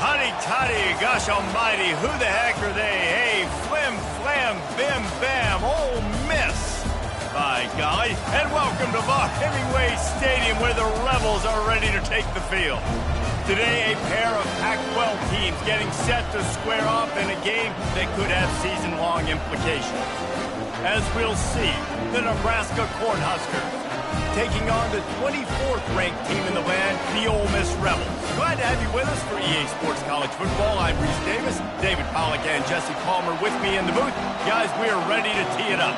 Honey toddy, gosh almighty, who the heck are they? Hey, flim, flam, bim, bam, Ole Miss. By golly, and welcome to Vaught Hemingway Stadium where the Rebels are ready to take the field. Today, a pair of Pac-12 teams getting set to square off in a game that could have season-long implications. As we'll see, the Nebraska Cornhuskers taking on the 24th-ranked team in the land, the Ole Miss Rebels. Glad to have you with us for EA Sports College Football. I'm Reese Davis, David Pollack, and Jesse Palmer with me in the booth. Guys, we are ready to tee it up.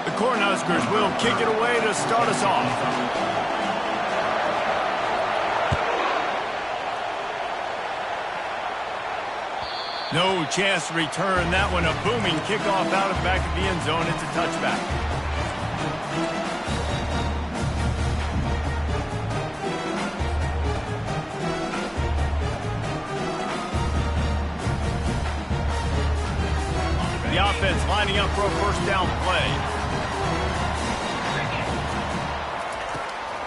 The Cornhuskers will kick it away to start us off. No chance to return that one. A booming kickoff out of the back of the end zone. It's a touchback. The offense lining up for a first down play.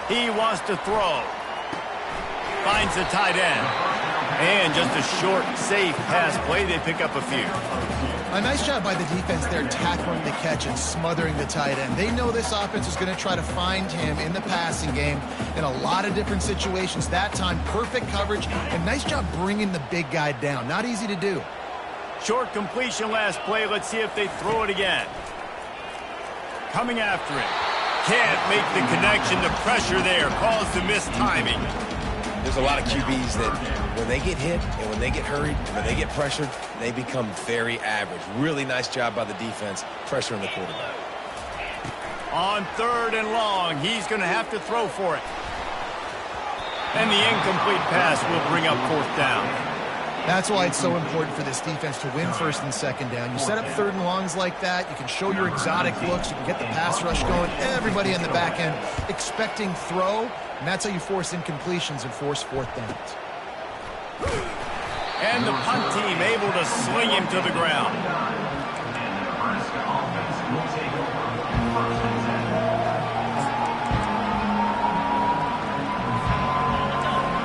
He wants to throw. Finds the tight end. And just a short, safe pass play. They pick up a few. A nice job by the defense there tackling the catch and smothering the tight end. They know this offense is going to try to find him in the passing game in a lot of different situations. That time, perfect coverage and nice job bringing the big guy down. Not easy to do. Short completion last play. Let's see if they throw it again. Coming after it. Can't make the connection. The pressure there caused the missed timing. There's a lot of QBs that when they get hit and when they get hurried, when they get pressured, they become very average. Really nice job by the defense pressuring the quarterback. On 3rd and long, he's going to have to throw for it. And the incomplete pass will bring up 4th down. That's why it's so important for this defense to win 1st and 2nd down. You set up 3rd and longs like that, you can show your exotic looks, you can get the pass rush going, everybody in the back end expecting throw, and that's how you force incompletions and force 4th downs. And the punt team able to sling him to the ground.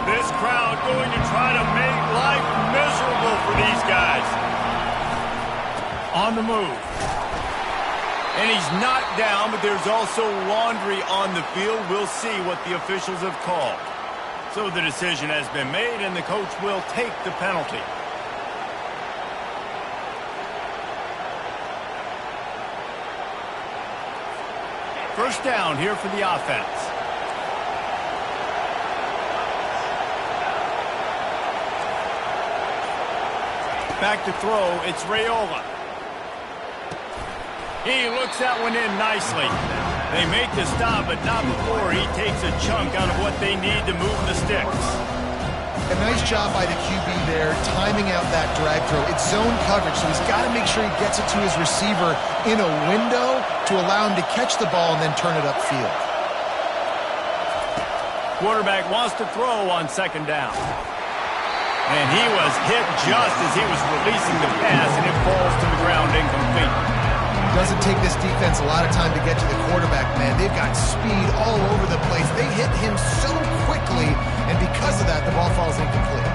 This crowd going to try to make life miserable for these guys. On the move. And he's knocked down, but there's also laundry on the field. We'll see what the officials have called. So the decision has been made, and the coach will take the penalty. First down here for the offense. Back to throw, it's Raiola. He looks that one in nicely. They make the stop, but not before he takes a chunk out of what they need to move the sticks. A nice job by the QB there, timing out that drag throw. It's zone coverage, so he's got to make sure he gets it to his receiver in a window to allow him to catch the ball and then turn it upfield. Quarterback wants to throw on 2nd down. And he was hit just as he was releasing the pass, and it falls to the ground incomplete. Doesn't take this defense a lot of time to get to the quarterback, man. They've got speed all over the place. They hit him so quickly, and because of that, the ball falls incomplete.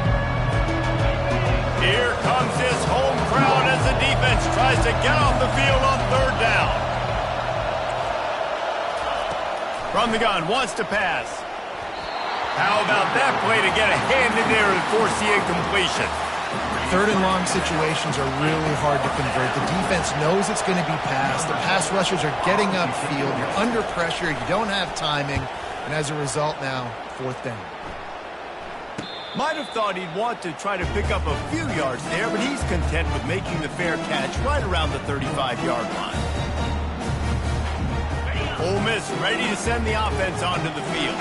Here comes his home crowd as the defense tries to get off the field on 3rd down. From the gun, wants to pass. How about that play to get a hand in there and force the incompletion? 3rd and long situations are really hard to convert. The defense knows it's going to be passed. The pass rushers are getting upfield. You're under pressure. You don't have timing. And as a result now, 4th down. Might have thought he'd want to try to pick up a few yards there, but he's content with making the fair catch right around the 35-yard line. Ole Miss ready to send the offense onto the field.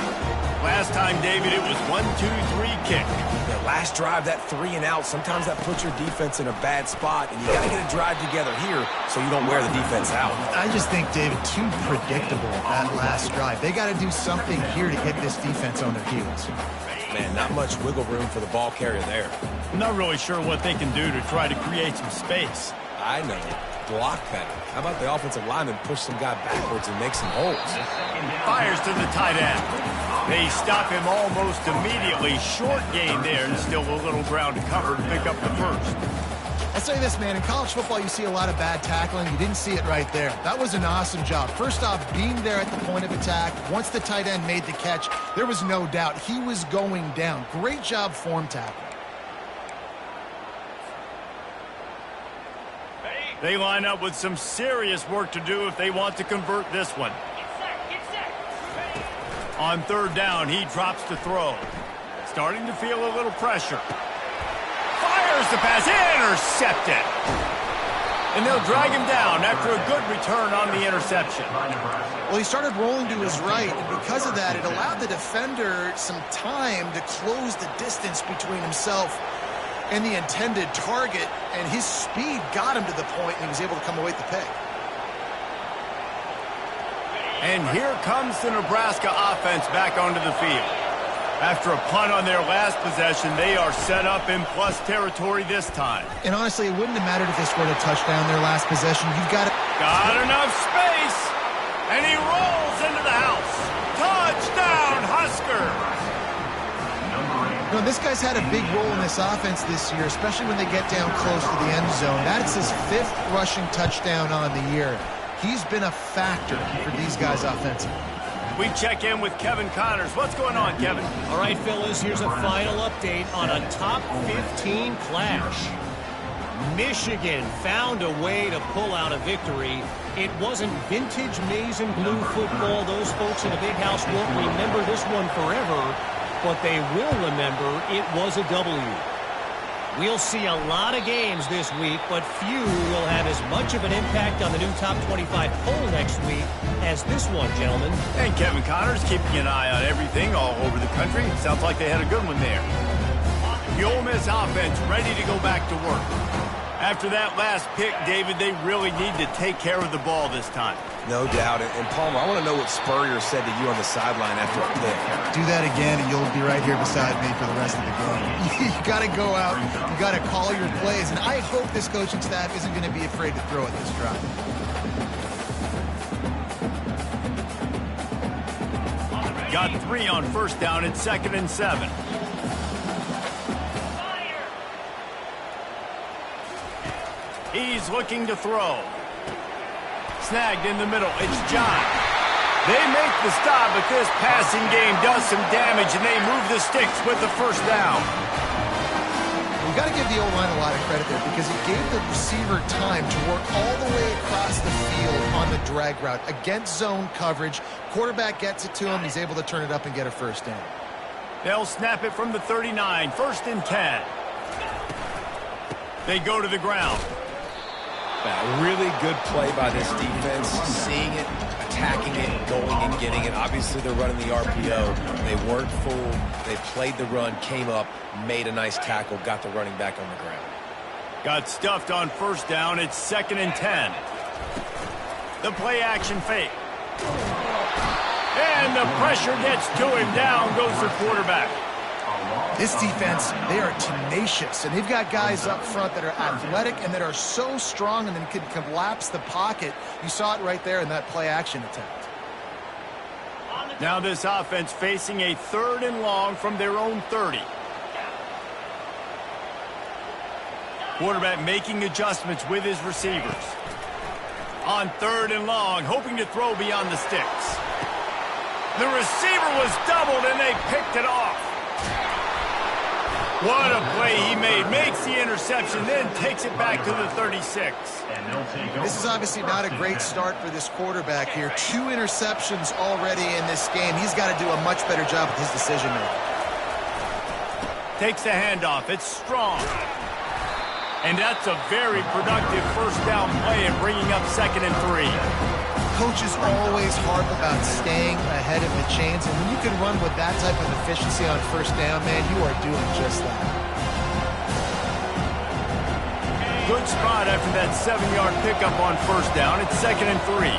Last time, David, it was 1-2-3 kick. The last drive, that 3 and out, sometimes that puts your defense in a bad spot, and you got to get a drive together here so you don't wear the defense out. I just think, David, too predictable that last drive. They got to do something here to get this defense on their heels. Man, not much wiggle room for the ball carrier there. I'm not really sure what they can do to try to create some space. I know. block better? How about the offensive lineman push some guy backwards and make some holes? Fires to the tight end. They stop him almost immediately. Short gain there, and still a little ground to cover to pick up the first. I'll say this, man. In college football, you see a lot of bad tackling. You didn't see it right there. That was an awesome job. First off, being there at the point of attack. Once the tight end made the catch, there was no doubt he was going down. Great job form tackle. They line up with some serious work to do if they want to convert this one. On third down, he drops to throw. Starting to feel a little pressure. Fires the pass, intercepted. And they'll drag him down after a good return on the interception. Well, he started rolling to his right, and because of that, it allowed the defender some time to close the distance between himself and the intended target, and his speed got him to the point, and he was able to come away with the pick. And here comes the Nebraska offense back onto the field. After a punt on their last possession, they are set up in plus territory this time. And honestly, it wouldn't have mattered if they scored a touchdown their last possession. You've got enough space, and he rolls into the house. Touchdown, Husker! You know, this guy's had a big role in this offense this year, especially when they get down close to the end zone. That's his 5th rushing touchdown on the year. He's been a factor for these guys offensively. We check in with Kevin Connors. What's going on, Kevin? All right, fellas, here's a final update on a top 15 clash. Michigan found a way to pull out a victory. It wasn't vintage maize and blue football. Those folks in the big house won't remember this one forever, but they will remember it was a W. We'll see a lot of games this week, but few will have as much of an impact on the new top 25 poll next week as this one, gentlemen. And Kevin Connors keeping an eye on everything all over the country. Sounds like they had a good one there. The Ole Miss offense ready to go back to work. After that last pick, David, they really need to take care of the ball this time. No doubt. And Palmer, I want to know what Spurrier said to you on the sideline after a pick. Do that again, and you'll be right here beside me for the rest of the game. You got to go out. You got to call your plays. And I hope this coaching staff isn't going to be afraid to throw at this drive. Got 3 on first down. It's 2nd and 7. He's looking to throw. Snagged in the middle. It's John. They make the stop, but this passing game does some damage, and they move the sticks with the first down. You got to give the O-line a lot of credit there because it gave the receiver time to work all the way across the field on the drag route against zone coverage. Quarterback gets it to him. He's able to turn it up and get a first down. They'll snap it from the 39. 1st and 10. They go to the ground. A really good play by this defense, seeing it, attacking it, going and getting it. Obviously, they're running the RPO. They weren't fooled. They played the run, came up, made a nice tackle, got the running back on the ground. Got stuffed on first down. It's 2nd and 10. The play action fake. And the pressure gets to him. Down goes the quarterback. This defense, they are tenacious, and they've got guys up front that are athletic and that are so strong and then can collapse the pocket. You saw it right there in that play-action attempt. Now this offense facing a 3rd and long from their own 30. Quarterback making adjustments with his receivers. On 3rd and long, hoping to throw beyond the sticks. The receiver was doubled, and they picked it off. What a play he made. Makes the interception, then takes it back to the 36. This is obviously not a great start for this quarterback here. 2 interceptions already in this game. He's got to do a much better job with his decision-making. Takes the handoff. It's strong. And that's a very productive first down play and bringing up 2nd and 3. Coaches always harp about staying ahead of the chains, and when you can run with that type of efficiency on first down, man, you are doing just that. Good spot after that 7-yard pickup on first down. It's 2nd and 3.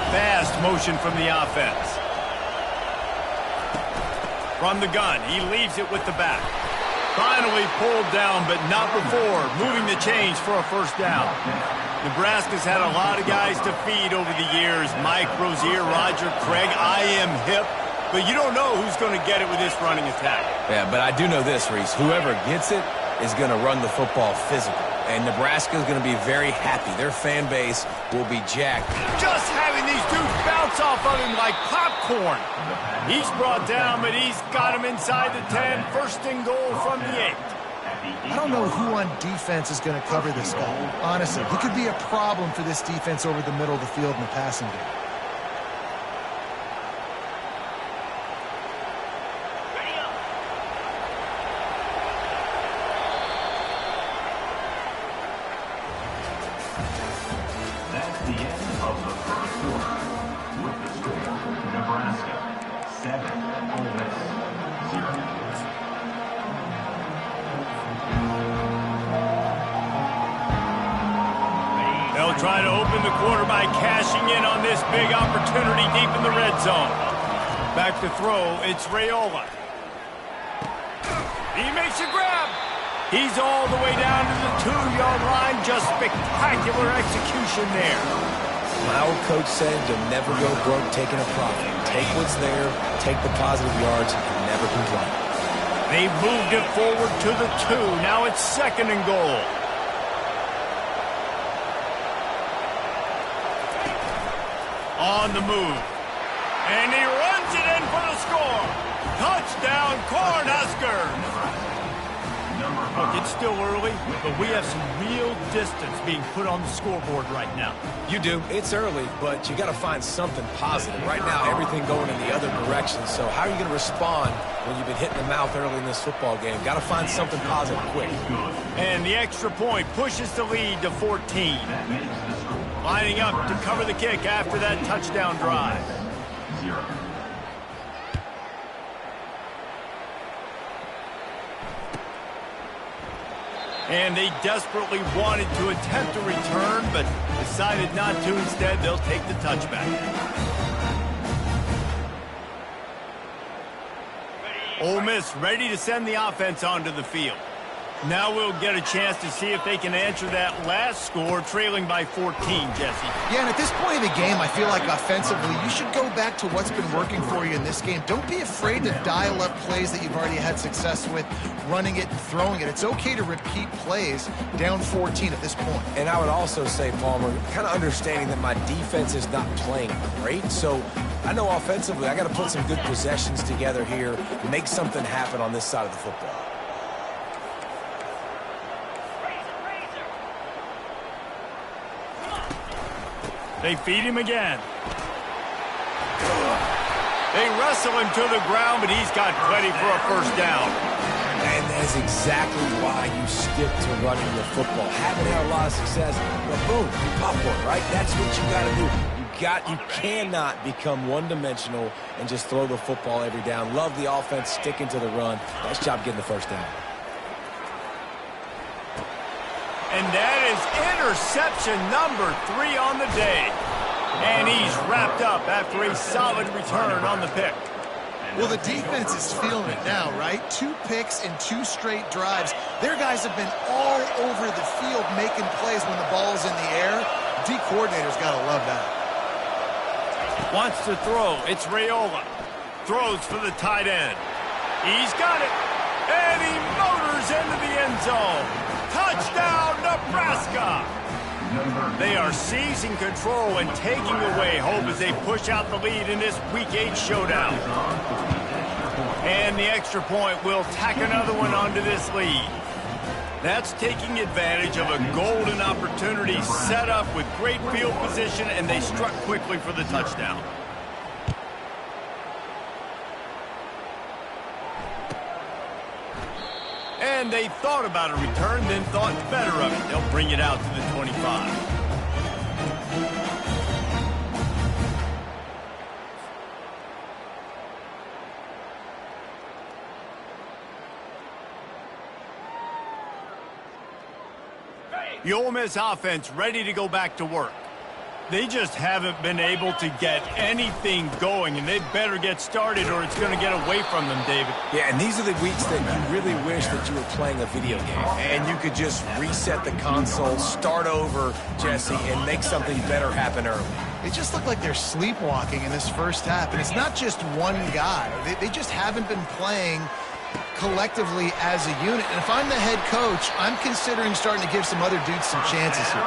Fast motion from the offense. From the gun, he leaves it with the back. Finally pulled down, but not before moving the chains for a first down. Nebraska's had a lot of guys to feed over the years. Mike, Rozier, Roger, Craig. I am hip. But you don't know who's going to get it with this running attack. Yeah, but I do know this, Reese. Whoever gets it is going to run the football physical. And Nebraska is going to be very happy. Their fan base will be jacked. Just having these dudes bounce off of him like popcorn. He's brought down, but he's got him inside the 10. First and goal from the 8. I don't know who on defense is going to cover this guy. Honestly, he could be a problem for this defense over the middle of the field in the passing game. That's the end of the first quarter. With the score, Nebraska 7, Ole Miss 0. They'll try to open the quarter by cashing in on this big opportunity deep in the red zone. Back to throw, it's Raiola. He makes a grab. He's all the way down to the 2-yard line. Just spectacular execution there. My old coach said you'll never go broke taking a profit. Take what's there, take the positive yards, and never complain. They've moved it forward to the 2. Now it's second and goal. On the move. And he runs it in for the score. Touchdown, Cornhuskers. Look, it's still early, but we have some real distance being put on the scoreboard right now. You do. It's early, but you got to find something positive. Right now, everything going in the other direction. So how are you going to respond when you've been hit in the mouth early in this football game? Got to find something positive quick. And the extra point pushes the lead to 14. Lining up to cover the kick after that touchdown drive. 0. And they desperately wanted to attempt a return, but decided not to. Instead, they'll take the touchback. Ole Miss ready to send the offense onto the field. Now we'll get a chance to see if they can answer that last score, trailing by 14, Jesse. Yeah, and at this point in the game, I feel like offensively, you should go back to what's been working for you in this game. Don't be afraid to dial up plays that you've already had success with, running it and throwing it. It's okay to repeat plays down 14 at this point. And I would also say, Palmer, kind of understanding that my defense is not playing great, so I know offensively I got to put some good possessions together here, make something happen on this side of the football. They feed him again. They wrestle him to the ground, but he's got plenty for a first down. And that's exactly why you stick to running the football. Haven't had a lot of success, but boom, you pop one, right? That's what you got to do. You cannot become one-dimensional and just throw the football every down. Love the offense sticking to the run. Nice job getting the first down. And that is interception number 3 on the day. And he's wrapped up after a solid return on the pick. Well, the defense is feeling it now, right? 2 picks in 2 straight drives. Their guys have been all over the field making plays when the ball's in the air. D coordinator's got to love that. Wants to throw. It's Raiola. Throws for the tight end. He's got it. And he motors into the end zone. Touchdown, Nebraska! They are seizing control and taking away hope as they push out the lead in this Week 8 showdown. And the extra point will tack another one onto this lead. That's taking advantage of a golden opportunity set up with great field position, and they struck quickly for the touchdown. And they thought about a return, then thought better of it. They'll bring it out to the 25. The Ole Miss offense ready to go back to work. They just haven't been able to get anything going, and they better get started or it's going to get away from them, David. Yeah, and these are the weeks that you really wish that you were playing a video game and you could just reset the console, start over, Jesse, and make something better happen early. They just look like they're sleepwalking in this first half, and it's not just one guy. They just haven't been playing collectively as a unit. And if I'm the head coach, I'm considering starting to give some other dudes some chances here.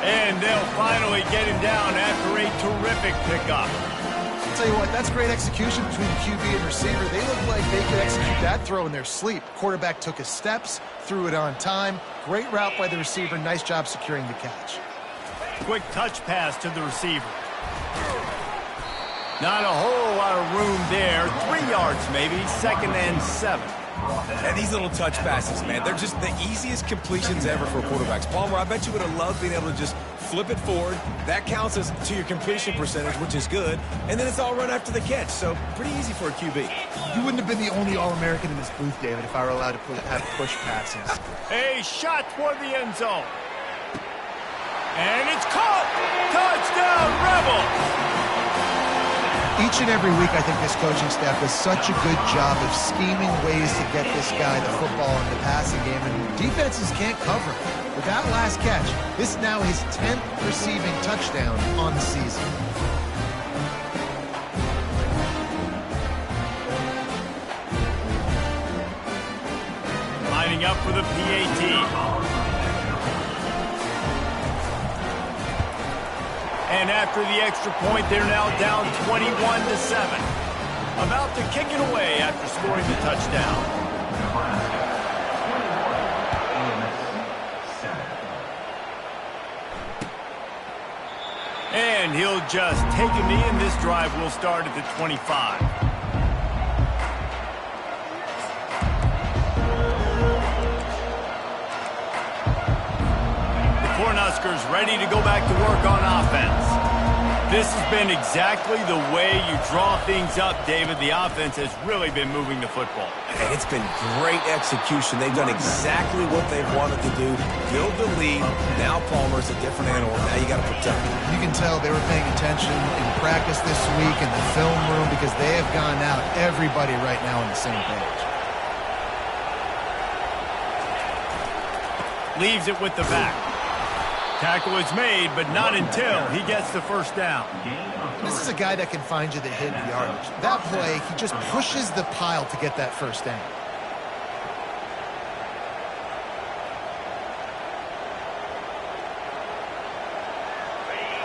And they'll finally get him down after a terrific pickup. I'll tell you what, that's great execution between QB and receiver. They look like they could execute that throw in their sleep. Quarterback took his steps, threw it on time. Great route by the receiver. Nice job securing the catch. Quick touch pass to the receiver. Not a whole lot of room there. 3 yards maybe, 2nd and 7. And these little touch passes, man, they're just the easiest completions ever for quarterbacks. Palmer, I bet you would have loved being able to just flip it forward. That counts as to your completion percentage, which is good. And then it's all run after the catch, so pretty easy for a QB. You wouldn't have been the only All-American in this booth, David, if I were allowed to have push passes. A shot toward the end zone. And it's caught! Touchdown, Rebels! Each and every week, I think this coaching staff does such a good job of scheming ways to get this guy the football in the passing game, and defenses can't cover him. With that last catch, this is now his 10th receiving touchdown on the season. Lining up for the PAT. And after the extra point, they're now down 21-7. About to kick it away after scoring the touchdown. And he'll just take a knee, and this drive will start at the 25. Cornhuskers ready to go back to work on offense. This has been exactly the way you draw things up, David. The offense has really been moving the football. And it's been great execution. They've done exactly what they've wanted to do. Build the lead. Now Palmer's a different animal. Now you got to protect him. You can tell they were paying attention in practice this week in the film room because they have gone out, everybody right now on the same page. Leaves it with the back. Tackle is made, but not until he gets the first down. This is a guy that can find you the hidden yardage. That play, he just pushes the pile to get that first down.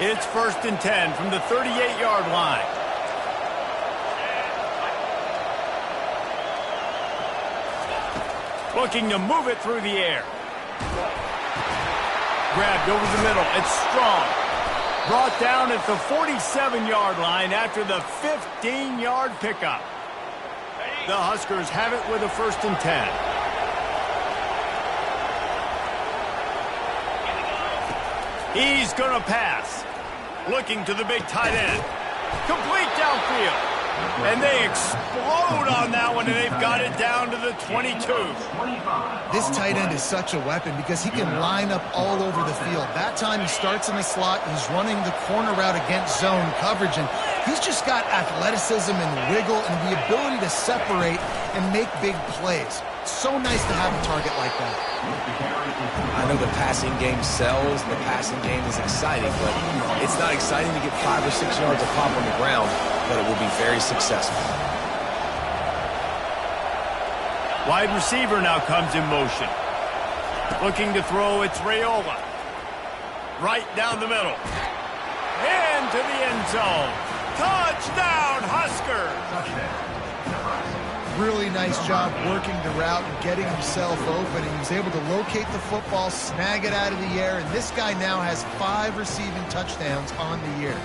It's 1st and 10 from the 38-yard line. Looking to move it through the air. Grabbed over the middle. It's strong. Brought down at the 47-yard line after the 15-yard pickup. The Huskers have it with a 1st and 10. He's going to pass. Looking to the big tight end. Complete downfield. And they explode on that one, and they've got it down to the 22. This tight end is such a weapon because he can line up all over the field. That time he starts in the slot. He's running the corner route against zone coverage, and he's just got athleticism and wiggle and the ability to separate and make big plays. It's so nice to have a target like that. I know the passing game sells, the passing game is exciting, but it's not exciting to get 5 or 6 yards of pop on the ground, but it will be very successful. Wide receiver now comes in motion. Looking to throw, it's Raiola. Right down the middle. Into the end zone. Touchdown, Huskers! Really nice job working the route and getting himself open, and he was able to locate the football, snag it out of the air, and this guy now has 5 receiving touchdowns on the year.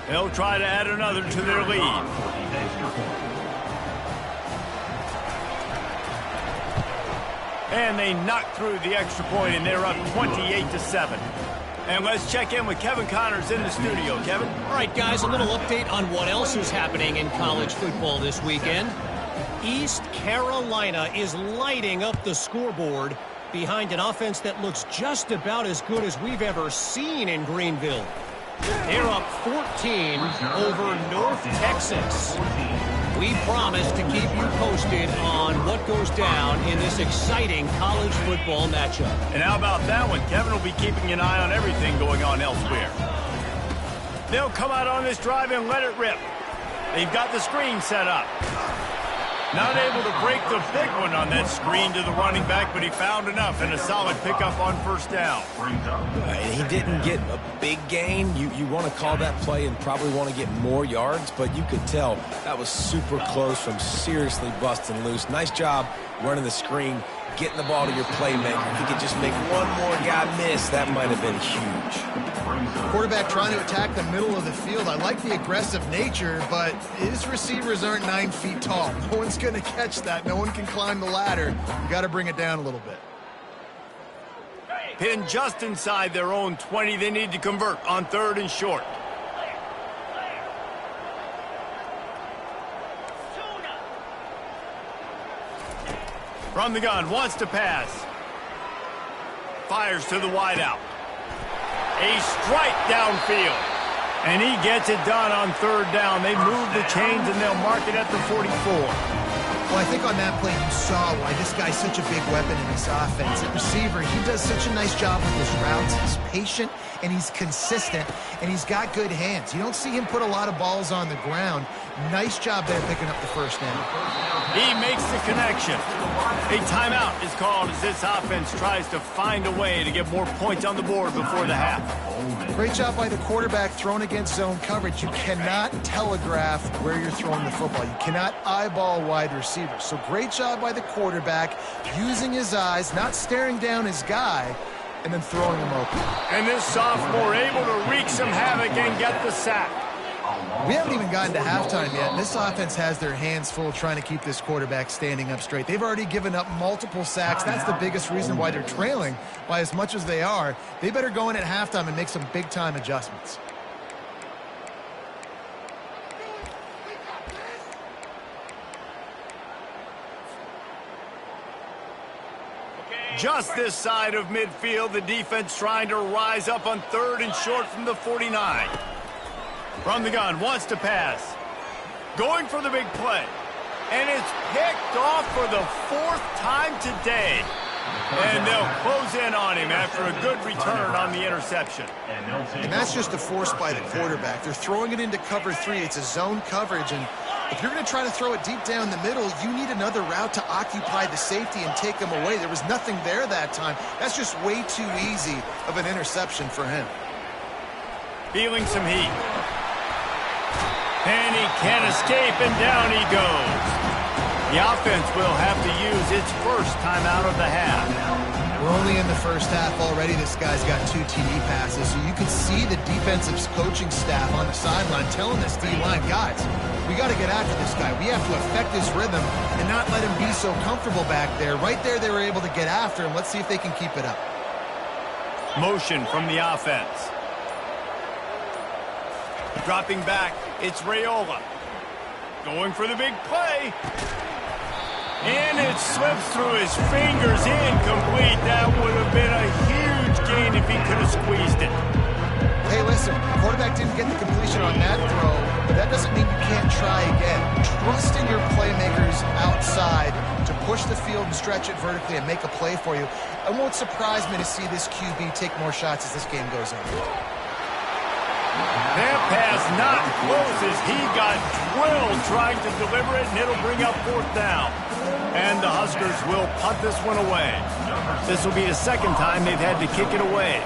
They'll try to add another to their lead. And they knock through the extra point, and they're up 28-7. And let's check in with Kevin Connors in the studio. Kevin? All right, guys, a little update on what else is happening in college football this weekend. East Carolina is lighting up the scoreboard behind an offense that looks just about as good as we've ever seen in Greenville. They're up 14 over North Texas. We promise to keep you posted on what goes down in this exciting college football matchup. And how about that one? Kevin will be keeping an eye on everything going on elsewhere. They'll come out on this drive and let it rip. They've got the screen set up. Not able to break the big one on that screen to the running back, but he found enough and a solid pickup on first down. He didn't get a big gain. You want to call that play and probably want to get more yards, but you could tell that was super close from seriously busting loose. Nice job running the screen, getting the ball to your playmaker. If he could just make one more guy miss, that might have been huge. Quarterback trying to attack the middle of the field. I like the aggressive nature, but his receivers aren't 9 feet tall. No one's going to catch that. No one can climb the ladder. You got to bring it down a little bit. Pinned just inside their own 20. They need to convert on 3rd and short. From the gun, wants to pass. Fires to the wideout. A strike downfield. And he gets it done on 3rd down. They move the chains and they'll mark it at the 44. Well, I think on that play you saw why this guy's such a big weapon in this offense. At receiver, he does such a nice job with his routes. He's patient and he's consistent and he's got good hands. You don't see him put a lot of balls on the ground. Nice job there picking up the first down. He makes the connection. A timeout is called as this offense tries to find a way to get more points on the board before the half. Great job by the quarterback thrown against zone coverage. You cannot telegraph where you're throwing the football. You cannot eyeball wide receivers. So great job by the quarterback using his eyes, not staring down his guy, and then throwing him open. And this sophomore able to wreak some havoc and get the sack. We haven't even gotten to halftime yet, and this offense has their hands full trying to keep this quarterback standing up straight. They've already given up multiple sacks. That's the biggest reason why they're trailing by as much as they are. They better go in at halftime and make some big-time adjustments. Just this side of midfield, the defense trying to rise up on 3rd and short from the 49. From the gun, wants to pass. Going for the big play. And it's picked off for the 4th time today. And they'll close in on him after a good return on the interception. And that's just a force by the quarterback. They're throwing it into cover 3. It's a zone coverage, and if you're going to try to throw it deep down the middle, you need another route to occupy the safety and take them away. There was nothing there that time. That's just way too easy of an interception for him. Feeling some heat. And he can't escape, and down he goes. The offense will have to use its first timeout of the half. We're only in the first half already. This guy's got 2 TD passes, so you can see the defensive coaching staff on the sideline telling this D-line, guys, we got to get after this guy. We have to affect his rhythm and not let him be so comfortable back there. Right there, they were able to get after him. Let's see if they can keep it up. Motion from the offense. Dropping back, it's Raiola. Going for the big play. And it slips through his fingers, incomplete. That would have been a huge gain if he could have squeezed it. Hey, listen, the quarterback didn't get the completion on that throw, but that doesn't mean you can't try again. Trust in your playmakers outside to push the field and stretch it vertically and make a play for you. It won't surprise me to see this QB take more shots as this game goes on. That pass not close as he got drilled trying to deliver it, and it'll bring up 4th down. And the Huskers will punt this one away. This will be the 2nd time they've had to kick it away.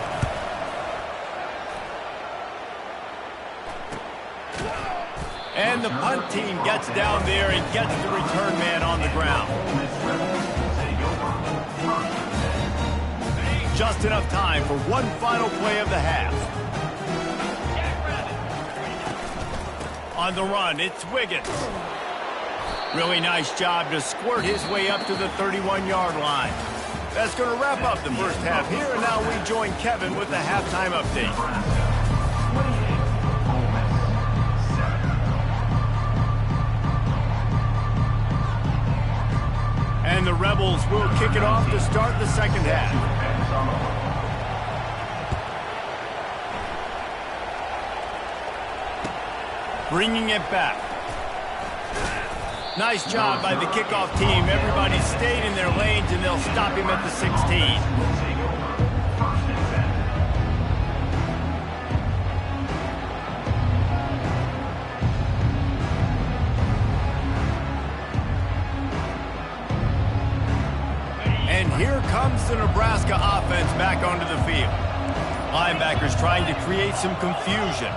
And the punt team gets down there and gets the return man on the ground. Just enough time for one final play of the half. On the run, it's Wiggins. Really nice job to squirt his way up to the 31-yard line. That's going to wrap up the first half here, and now we join Kevin with the halftime update. And the Rebels will kick it off to start the second half. Bringing it back. Nice job by the kickoff team. Everybody stayed in their lanes, and they'll stop him at the 16. And here comes the Nebraska offense back onto the field. Linebackers trying to create some confusion.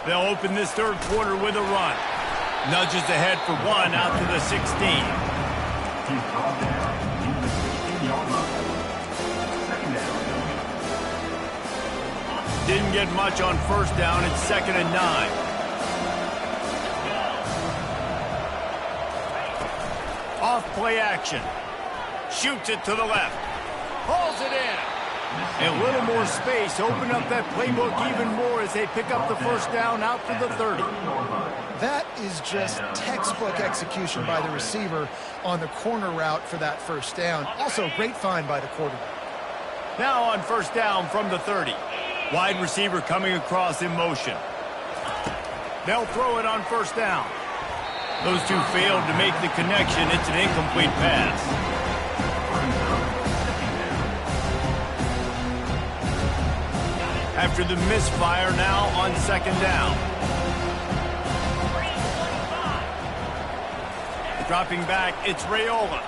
They'll open this third quarter with a run. Nudges ahead for one out to the 16. He's brought down in the 16-yard line. Second down. Didn't get much on first down. It's 2nd and 9. Off play action. Shoots it to the left. Hauls it in. A little more space. Open up that playbook even more as they pick up the first down out to the 30. That is just textbook execution by the receiver on the corner route for that first down. Also, great find by the quarterback. Now on first down from the 30. Wide receiver coming across in motion. They'll throw it on first down. Those two failed to make the connection. It's an incomplete pass. After the misfire, now on second down. Dropping back, it's Raiola.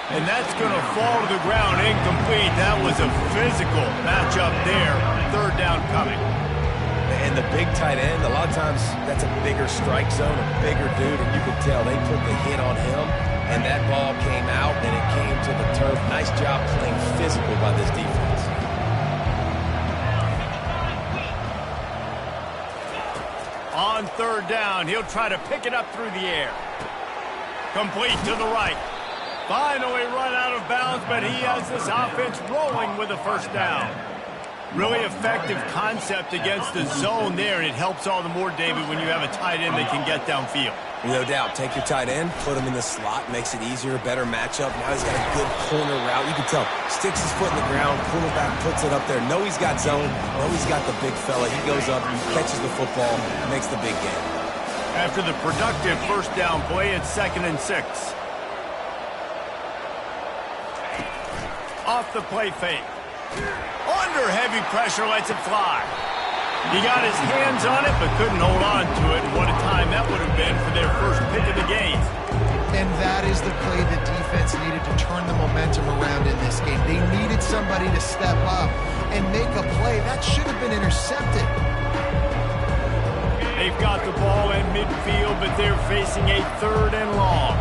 And that's going to fall to the ground incomplete. That was a physical matchup there. Third down coming. And the big tight end, a lot of times that's a bigger strike zone, a bigger dude, and you could tell they put the hit on him, and that ball came out, and it came to the turf. Nice job playing physical by this defense. On third down, he'll try to pick it up through the air. Complete to the right. Finally run out of bounds, but he has this offense rolling with a first down. Really effective concept against the zone there, and it helps all the more, David, when you have a tight end that can get downfield. No doubt. Take your tight end, put him in the slot, makes it easier, better matchup. Now he's got a good corner route. You can tell. Sticks his foot in the ground, quarterback puts it up there. Know he's got zone. Know he's got the big fella. He goes up, catches the football, makes the big game. After the productive first down play, it's 2nd and 6. Off the play fake. Under heavy pressure, lets it fly. He got his hands on it, but couldn't hold on to it. And what a time that would have been for their first pick of the game. And that is the play the defense needed to turn the momentum around in this game. They needed somebody to step up and make a play. That should have been intercepted. They've got the ball in midfield, but they're facing a 3rd and long.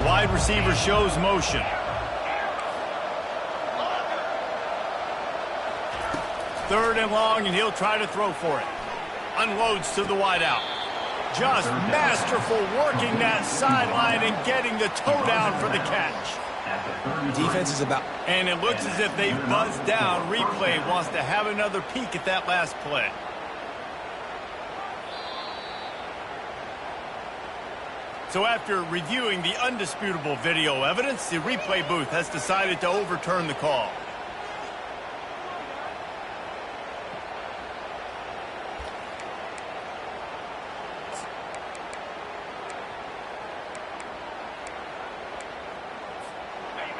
Wide receiver shows motion. Third and long, and he'll try to throw for it. Unloads to the wideout. Just masterful working that sideline and getting the toe down for the catch. Defense is about... And it looks as if they've buzzed down. Replay wants to have another peek at that last play. So after reviewing the undisputable video evidence, the replay booth has decided to overturn the call.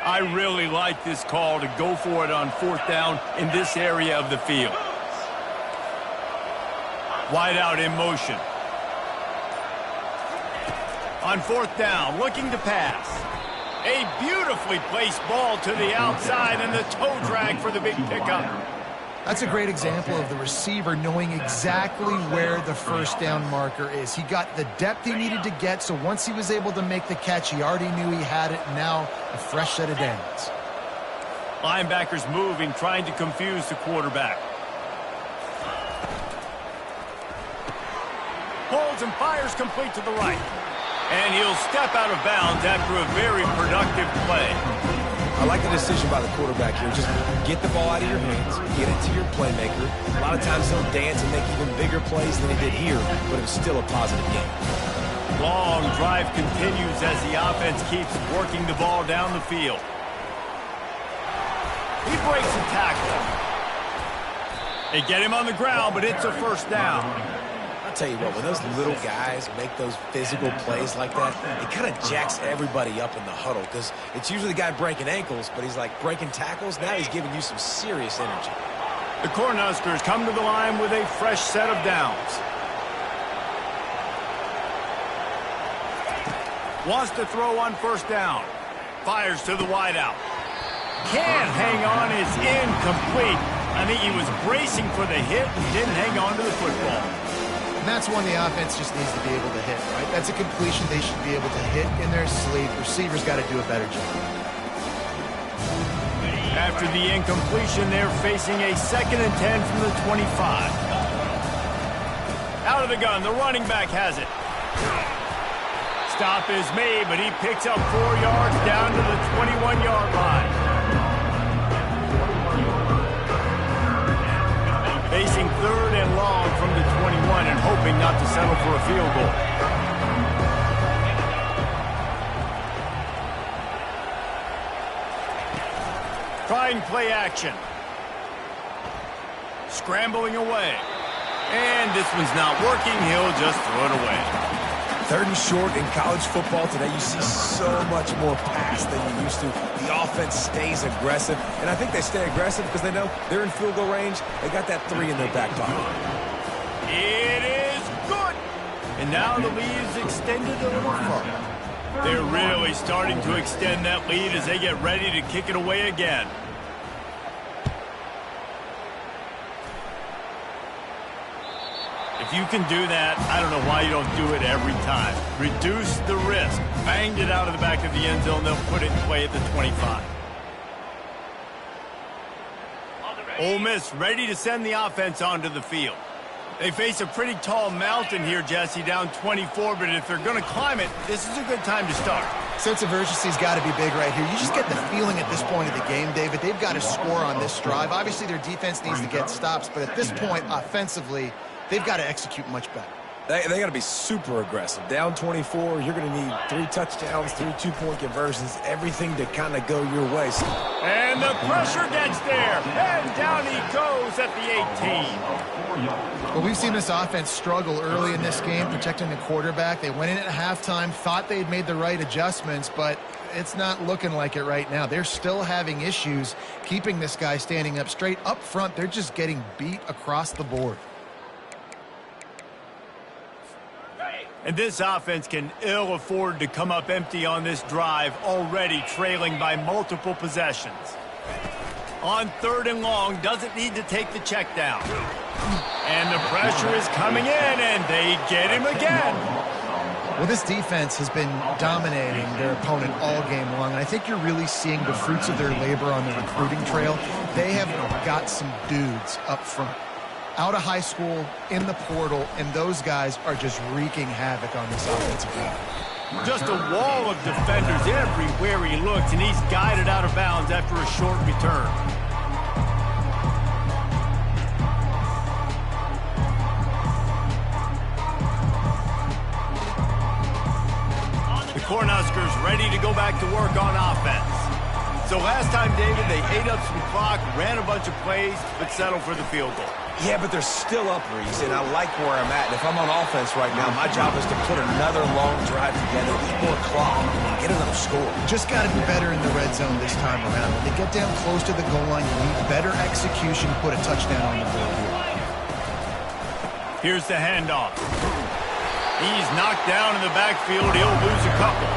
I really like this call to go for it on fourth down in this area of the field. Wide out in motion. On fourth down, looking to pass. A beautifully placed ball to the outside and the toe drag for the big pickup. That's a great example of the receiver knowing exactly where the first down marker is. He got the depth he needed to get, so once he was able to make the catch, he already knew he had it. Now, a fresh set of downs. Linebackers moving, trying to confuse the quarterback. Holds and fires complete to the right. And he'll step out of bounds after a very productive play. I like the decision by the quarterback here. Just get the ball out of your hands, get it to your playmaker. A lot of times he'll dance and make even bigger plays than he did here, but it was still a positive game. Long drive continues as the offense keeps working the ball down the field. He breaks a tackle. They get him on the ground, but it's a first down. I'll tell you what, when those little guys make those physical plays like that, it kind of jacks everybody up in the huddle because it's usually the guy breaking ankles, but he's like breaking tackles. Now he's giving you some serious energy. The Cornhuskers come to the line with a fresh set of downs. Wants to throw on first down. Fires to the wideout. Can't hang on, is incomplete. I think he was bracing for the hit and didn't hang on to the football. And that's one the offense just needs to be able to hit, right? That's a completion they should be able to hit in their sleep. Receivers got to do a better job. After the incompletion, they're facing a 2nd and 10 from the 25. Out of the gun, the running back has it. Stop is made, but he picks up 4 yards down to the 21-yard line. Facing 3rd and long from the 21 and hoping not to settle for a field goal. Trying play action. Scrambling away. And this one's not working. He'll just throw it away. 3rd and short in college football today, you see so much more pass than you used to. The offense stays aggressive, and I think they stay aggressive because they know they're in field goal range. They got that 3 in their back pocket. It is good. And now the lead is extended a little further. They're really starting to extend that lead as they get ready to kick it away again. If you can do that, I don't know why you don't do it every time. Reduce the risk. Banged it out of the back of the end zone. They'll put it in play at the 25. Ole Miss ready to send the offense onto the field. They face a pretty tall mountain here, Jesse, down 24, but if they're going to climb it, this is a good time to start. Sense of urgency's got to be big right here. You just get the feeling at this point of the game, David, they've got to score on this drive. Obviously, their defense needs to get stops, but at this point, offensively, they've got to execute much better. They got to be super aggressive. Down 24, you're going to need 3 touchdowns, 3 2-point conversions, everything to kind of go your way. And the pressure gets there, and down he goes at the 18. Well, we've seen this offense struggle early in this game, protecting the quarterback. They went in at halftime, thought they'd made the right adjustments, but it's not looking like it right now. They're still having issues keeping this guy standing up straight. Up front, they're just getting beat across the board. And this offense can ill afford to come up empty on this drive, already trailing by multiple possessions. On 3rd and long, doesn't need to take the check down. And the pressure is coming in, and they get him again. Well, this defense has been dominating their opponent all game long, and I think you're really seeing the fruits of their labor on the recruiting trail. They have got some dudes up front, out of high school, in the portal, and those guys are just wreaking havoc on this offensive line. Just a wall of defenders everywhere he looks, and he's guided out of bounds after a short return. The Cornhuskers ready to go back to work on offense. So last time, David, they ate up some clock, ran a bunch of plays, but settled for the field goal. Yeah, but they're still up, Reese, and I like where I'm at. And if I'm on offense right now, my job is to put another long drive together, eat more clock, get another score. Just got to be better in the red zone this time around. When they get down close to the goal line, you need better execution, put a touchdown on the board here. Here's the handoff. He's knocked down in the backfield. He'll lose a couple.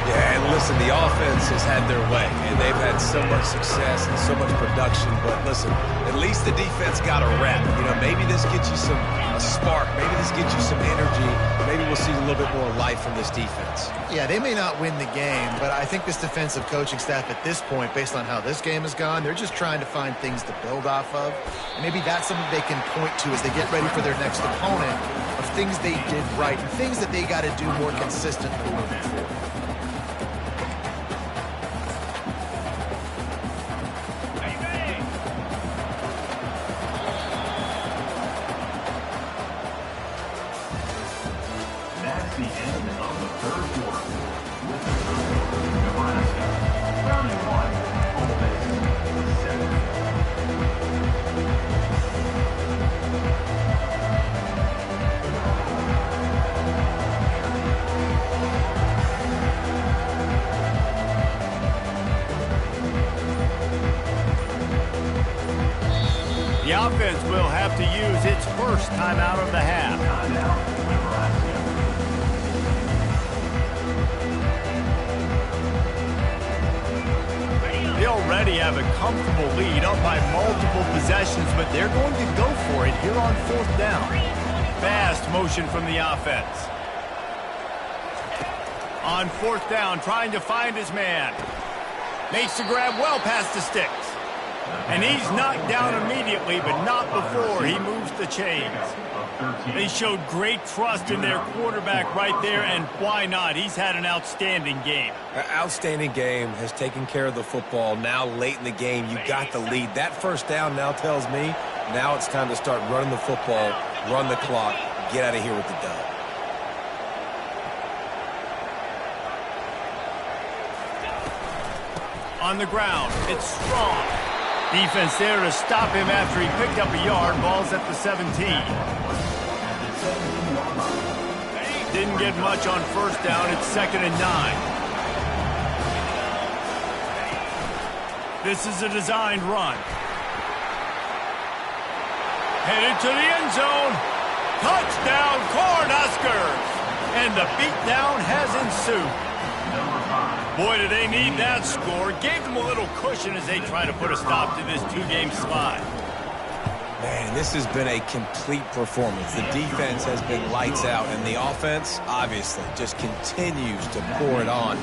Yeah, and listen, the offense has had their way, and they've had so much success and so much production. But listen, at least the defense got a rep. You know, maybe this gets you a spark. Maybe this gets you some energy. Maybe we'll see a little bit more life from this defense. Yeah, they may not win the game, but I think this defensive coaching staff at this point, based on how this game has gone, they're just trying to find things to build off of. And maybe that's something they can point to as they get ready for their next opponent, of things they did right and things that they got to do more consistently moving forward. That's the end offense will have to use its first timeout of the half. They already have a comfortable lead up by multiple possessions, but they're going to go for it here on 4th down. Fast motion from the offense. On 4th down, trying to find his man. Makes the grab well past the sticks. And he's knocked down immediately, but not before he moves the chains. They showed great trust in their quarterback right there, and why not? He's had an outstanding game. An outstanding game, has taken care of the football. Now late in the game, you got the lead. That 1st down now tells me now it's time to start running the football, run the clock, get out of here with the dub. On the ground, it's Strong. Defense there to stop him after he picked up a yard. Ball's at the 17. Didn't get much on 1st down. It's 2nd and 9. This is a designed run. Headed to the end zone. Touchdown, Cornhuskers! And the beatdown has ensued. Boy, do they need that score. Gave them a little cushion as they try to put a stop to this 2-game slide. Man, this has been a complete performance. The defense has been lights out, and the offense, obviously, just continues to pour it on.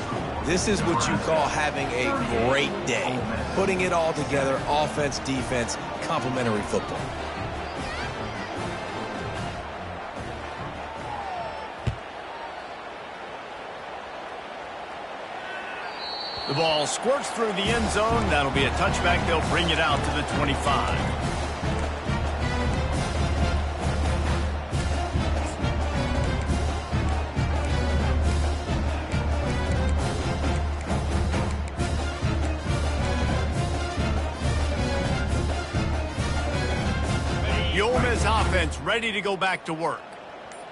This is what you call having a great day. Putting it all together, offense, defense, complementary football. The ball squirts through the end zone. That'll be a touchback. They'll bring it out to the 25. The Ole Miss offense ready to go back to work.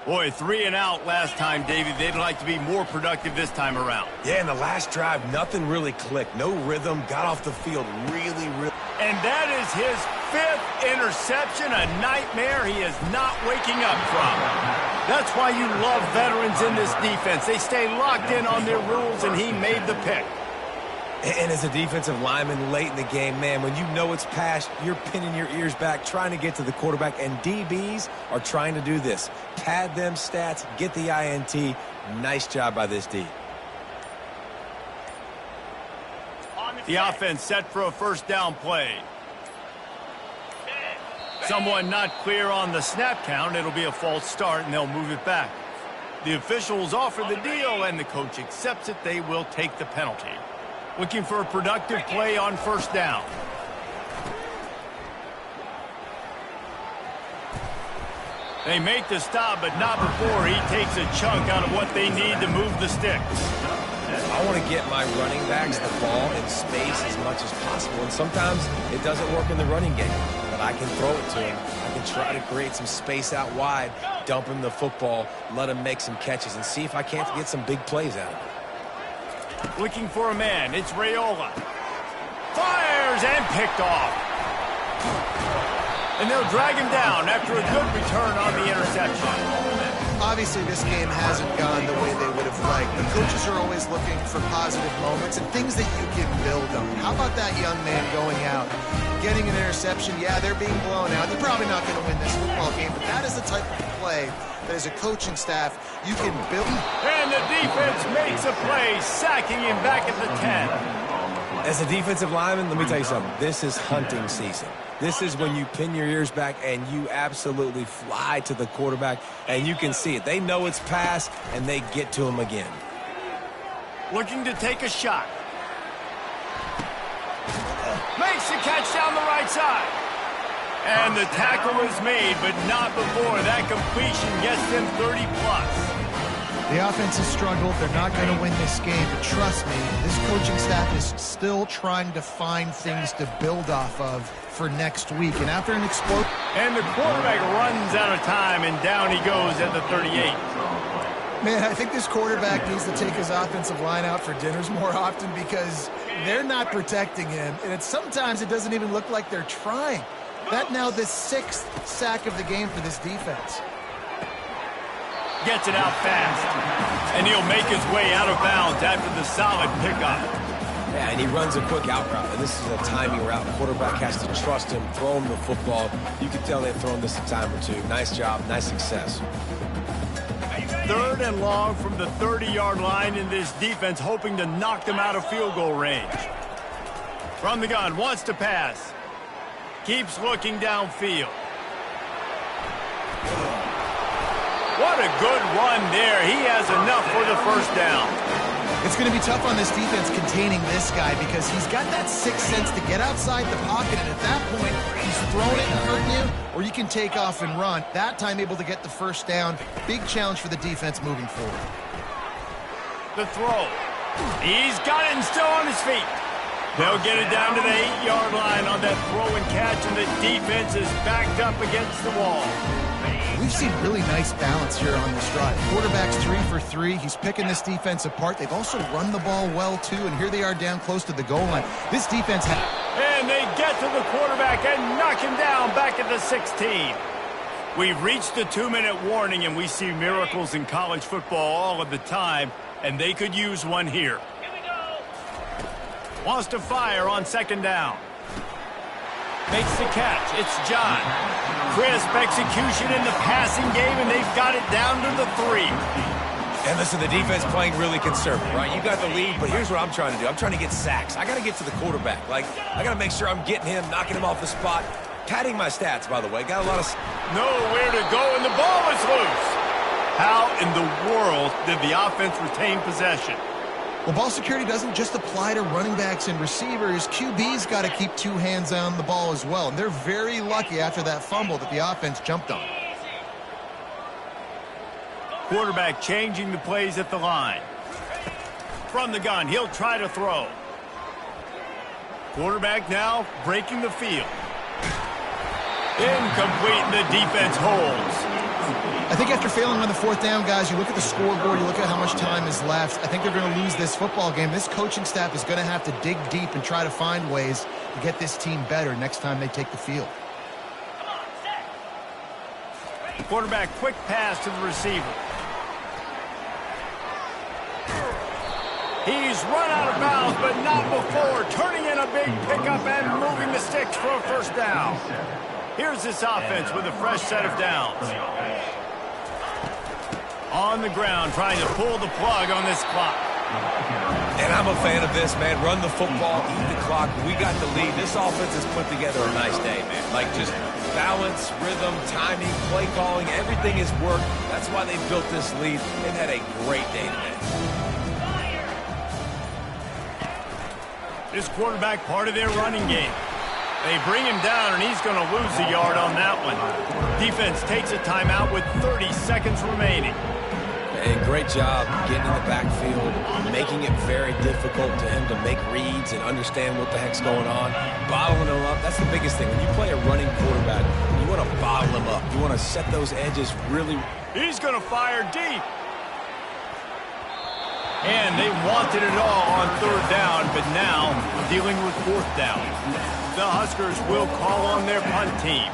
Boy, 3 and out last time, David. They'd like to be more productive this time around. Yeah, in the last drive, nothing really clicked. No rhythm, got off the field really. And that is his 5th interception, a nightmare he is not waking up from. That's why you love veterans in this defense. They stay locked in on their rules, and he made the pick. And as a defensive lineman late in the game, man, when you know it's past, you're pinning your ears back, trying to get to the quarterback, and DBs are trying to do this. Pad them stats, get the INT. Nice job by this D. The offense set for a 1st down play. Someone not clear on the snap count. It'll be a false start, and they'll move it back. The officials offer the deal, and the coach accepts it. They will take the penalty. Looking for a productive play on 1st down. They make the stop, but not before he takes a chunk out of what they need to move the sticks. I want to get my running backs the ball in space as much as possible, and sometimes it doesn't work in the running game, but I can throw it to him. I can try to create some space out wide, dump him the football, let him make some catches, and see if I can't get some big plays out of it. Looking for a man. It's Raiola. Fires and picked off. And they'll drag him down after a good return on the interception. Obviously, this game hasn't gone the way they would have liked. The coaches are always looking for positive moments and things that you can build on. How about that young man going out, getting an interception? Yeah, they're being blown out. They're probably not going to win this football game, but that is the type of play that as a coaching staff you can build. And the defense makes a play, sacking him back at the 10. As a defensive lineman, let me tell you something. This is hunting season. This is when you pin your ears back and you absolutely fly to the quarterback, and you can see it. They know it's pass, and they get to him again. Looking to take a shot. Makes the catch down the right side. And the tackle is made, but not before. That completion gets them 30-plus. The offense has struggled. They're not going to win this game, but trust me, this coaching staff is still trying to find things to build off of for next week. And after an explosion... And the quarterback runs out of time, and down he goes at the 38. Man, I think this quarterback needs to take his offensive line out for dinners more often because they're not protecting him. And sometimes it doesn't even look like they're trying. That now the 6th sack of the game for this defense. Gets it out fast. And he'll make his way out of bounds after the solid pickup. Yeah, and he runs a quick out route, and this is a timing route. The quarterback has to trust him, throw him the football. You can tell they've thrown this a time or two. Nice job, nice success. 3rd and long from the 30-yard line, in this defense hoping to knock them out of field goal range. From the gun, wants to pass. Keeps looking downfield. What a good run there. He has enough for the first down. It's going to be tough on this defense containing this guy because he's got that sixth sense to get outside the pocket, and at that point, he's throwing it and hurting you, or you can take off and run. That time able to get the first down. Big challenge for the defense moving forward. The throw. He's got it and still on his feet. They'll get it down to the 8-yard line on that throw and catch, and the defense is backed up against the wall. We've seen really nice balance here on this drive. Quarterback's 3 for 3. He's picking this defense apart. They've also run the ball well, too, and here they are down close to the goal line. This defense and they get to the quarterback and knock him down back at the 16. We've reached the 2-minute warning, and we see miracles in college football all of the time, and they could use one here. Wants to fire on 2nd down. Makes the catch. It's John. Crisp execution in the passing game, and they've got it down to the 3. And listen, the defense playing really conservative, right? You got the lead, but here's what I'm trying to do. I'm trying to get sacks. I got to get to the quarterback. Like, I got to make sure I'm getting him, knocking him off the spot. Padding my stats, by the way. Got a lot of... Nowhere to go, and the ball is loose. How in the world did the offense retain possession? Well, ball security doesn't just apply to running backs and receivers. QB's got to keep 2 hands on the ball as well. And they're very lucky after that fumble that the offense jumped on. Quarterback changing the plays at the line. From the gun, he'll try to throw. Quarterback now breaking the field. Incomplete, and the defense holds. I think after failing on the 4th down, guys, you look at the scoreboard, you look at how much time is left. I think they're going to lose this football game. This coaching staff is going to have to dig deep and try to find ways to get this team better next time they take the field. Quarterback, quick pass to the receiver. He's run out of bounds, but not before. Turning in a big pickup and moving the sticks for a first down. Here's this offense with a fresh set of downs. On the ground, trying to pull the plug on this clock. And I'm a fan of this, man. Run the football, eat the clock. We got the lead. This offense has put together a nice day, man. Like, just balance, rhythm, timing, play calling, everything has worked. That's why they built this lead. They've had a great day today. This quarterback part of their running game. They bring him down, and he's going to lose a yard on that one. Defense takes a timeout with 30 seconds remaining. And great job getting in the backfield, making it very difficult to him to make reads and understand what the heck's going on. Bottling him up, that's the biggest thing. When you play a running quarterback, you want to bottle him up. You want to set those edges really. He's going to fire deep. And they wanted it all on 3rd down, but now dealing with 4th down. The Huskers will call on their punt team.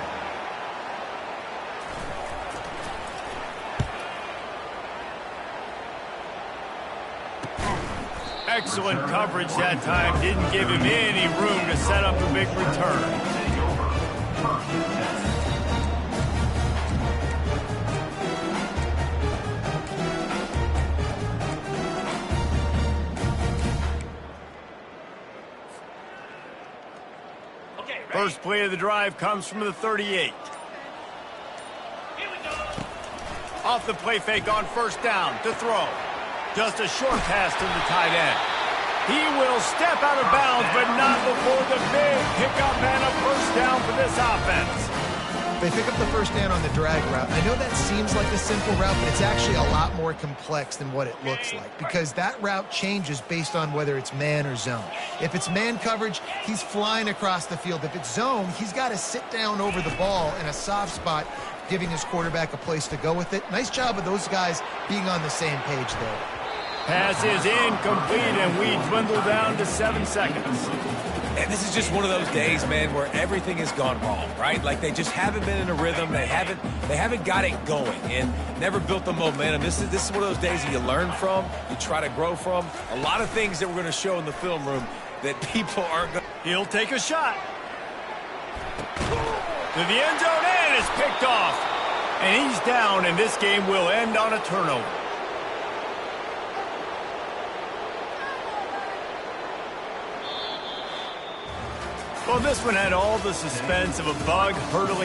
Excellent coverage that time. Didn't give him any room to set up a big return. First play of the drive comes from the 38. Off the play fake on 1st down to throw. Just a short pass to the tight end. He will step out of bounds, but not before the big pickup and a first down for this offense. They pick up the first down on the drag route. I know that seems like a simple route, but it's actually a lot more complex than what it looks like because that route changes based on whether it's man or zone. If it's man coverage, he's flying across the field. If it's zone, he's got to sit down over the ball in a soft spot, giving his quarterback a place to go with it. Nice job of those guys being on the same page there. Pass is incomplete, and we dwindle down to 7 seconds. And this is just one of those days, man, where everything has gone wrong, right? Like they just haven't been in a rhythm. They haven't got it going and never built the momentum. This is one of those days that you learn from, you try to grow from. A lot of things that we're going to show in the film room that people aren't going to. He'll take a shot. To the end zone, and it's picked off. And he's down, and this game will end on a turnover. Well, this one had all the suspense of a bug hurtling